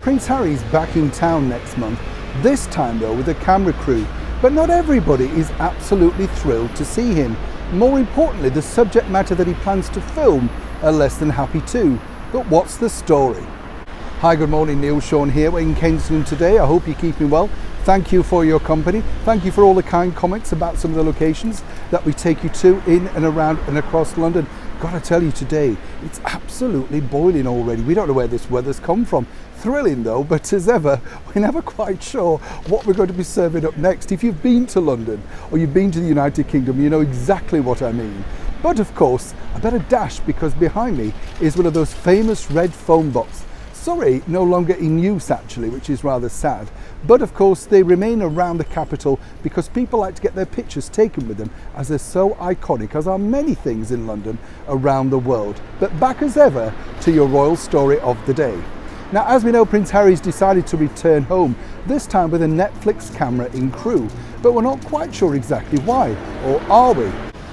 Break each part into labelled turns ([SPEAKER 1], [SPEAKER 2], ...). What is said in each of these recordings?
[SPEAKER 1] Prince Harry's back in town next month, this time though with a camera crew. But not everybody is absolutely thrilled to see him. More importantly, the subject matter that he plans to film are less than happy too. But what's the story? Hi, good morning, Neil Sean here. We're in Kensington today. I hope you're keeping well. Thank you for your company. Thank you for all the kind comments about some of the locations that we take you to in and around and across London. Gotta tell you today, it's absolutely boiling already. We don't know where this weather's come from. Thrilling though, but as ever, we're never quite sure what we're going to be serving up next. If you've been to London or you've been to the United Kingdom, you know exactly what I mean. But of course, I better dash because behind me is one of those famous red phone boxes. Sorry, no longer in use actually, which is rather sad. But of course they remain around the capital because people like to get their pictures taken with them as they're so iconic, as are many things in London around the world. But back as ever to your royal story of the day. Now, as we know, Prince Harry's decided to return home, this time with a Netflix camera in crew. But we're not quite sure exactly why, or are we?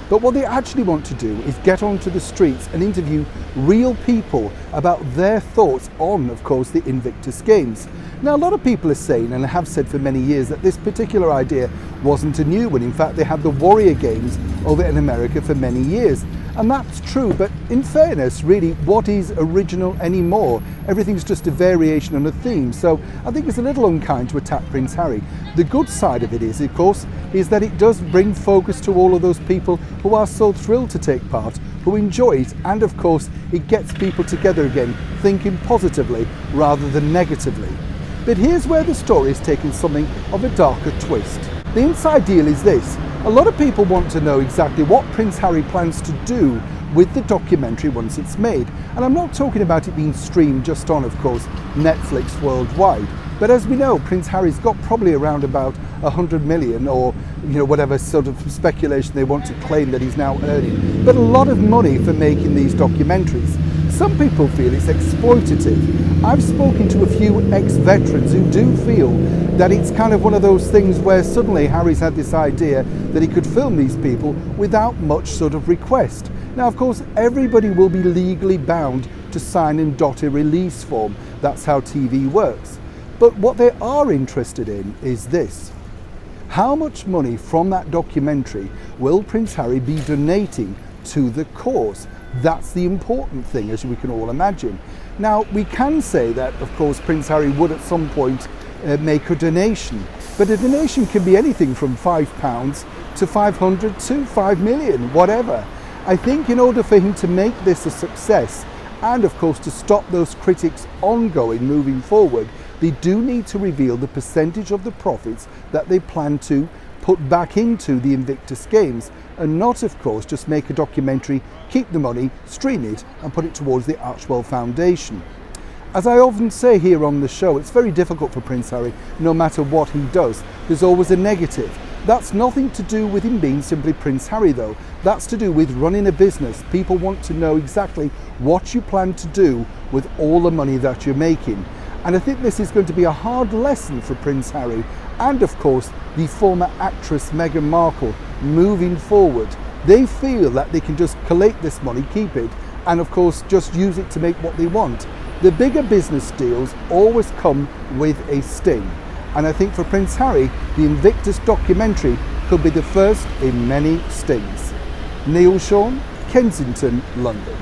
[SPEAKER 1] But what they actually want to do is get onto the streets and interview real people about their thoughts on, of course, the Invictus Games. Now, a lot of people are saying, and have said for many years, that this particular idea wasn't a new one. In fact, they had the Warrior Games over in America for many years. And that's true, but in fairness, really, what is original anymore? Everything's just a variation on a theme, so I think it's a little unkind to attack Prince Harry. The good side of it is, of course, is that it does bring focus to all of those people who are so thrilled to take part, who enjoy it, and of course, it gets people together again, thinking positively rather than negatively. But here's where the story is taking something of a darker twist. The inside deal is this. A lot of people want to know exactly what Prince Harry plans to do with the documentary once it's made. And I'm not talking about it being streamed just on, of course, Netflix worldwide. But as we know, Prince Harry's got probably around about 100 million or, whatever sort of speculation they want to claim that he's now earning. But a lot of money for making these documentaries. Some people feel it's exploitative. I've spoken to a few ex-veterans who do feel that it's kind of one of those things where suddenly Harry's had this idea that he could film these people without much sort of request. Now, of course, everybody will be legally bound to sign and dot a release form. That's how TV works. But what they are interested in is this. How much money from that documentary will Prince Harry be donating to the cause? That's the important thing, as we can all imagine. Now, we can say that, of course, Prince Harry would at some point make a donation. But a donation can be anything from £5 to 500 to 5 million, whatever. I think in order for him to make this a success, and of course to stop those critics ongoing moving forward, they do need to reveal the percentage of the profits that they plan to put back into the Invictus Games, and not, of course, just make a documentary, keep the money, stream it, and put it towards the Archewell Foundation. As I often say here on the show, it's very difficult for Prince Harry, no matter what he does. There's always a negative. That's nothing to do with him being simply Prince Harry, though. That's to do with running a business. People want to know exactly what you plan to do with all the money that you're making. And I think this is going to be a hard lesson for Prince Harry and, of course, the former actress Meghan Markle moving forward. They feel that they can just collate this money, keep it, and of course just use it to make what they want. The bigger business deals always come with a sting. And I think for Prince Harry, the Invictus documentary could be the first in many stings. Neil Sean, Kensington, London.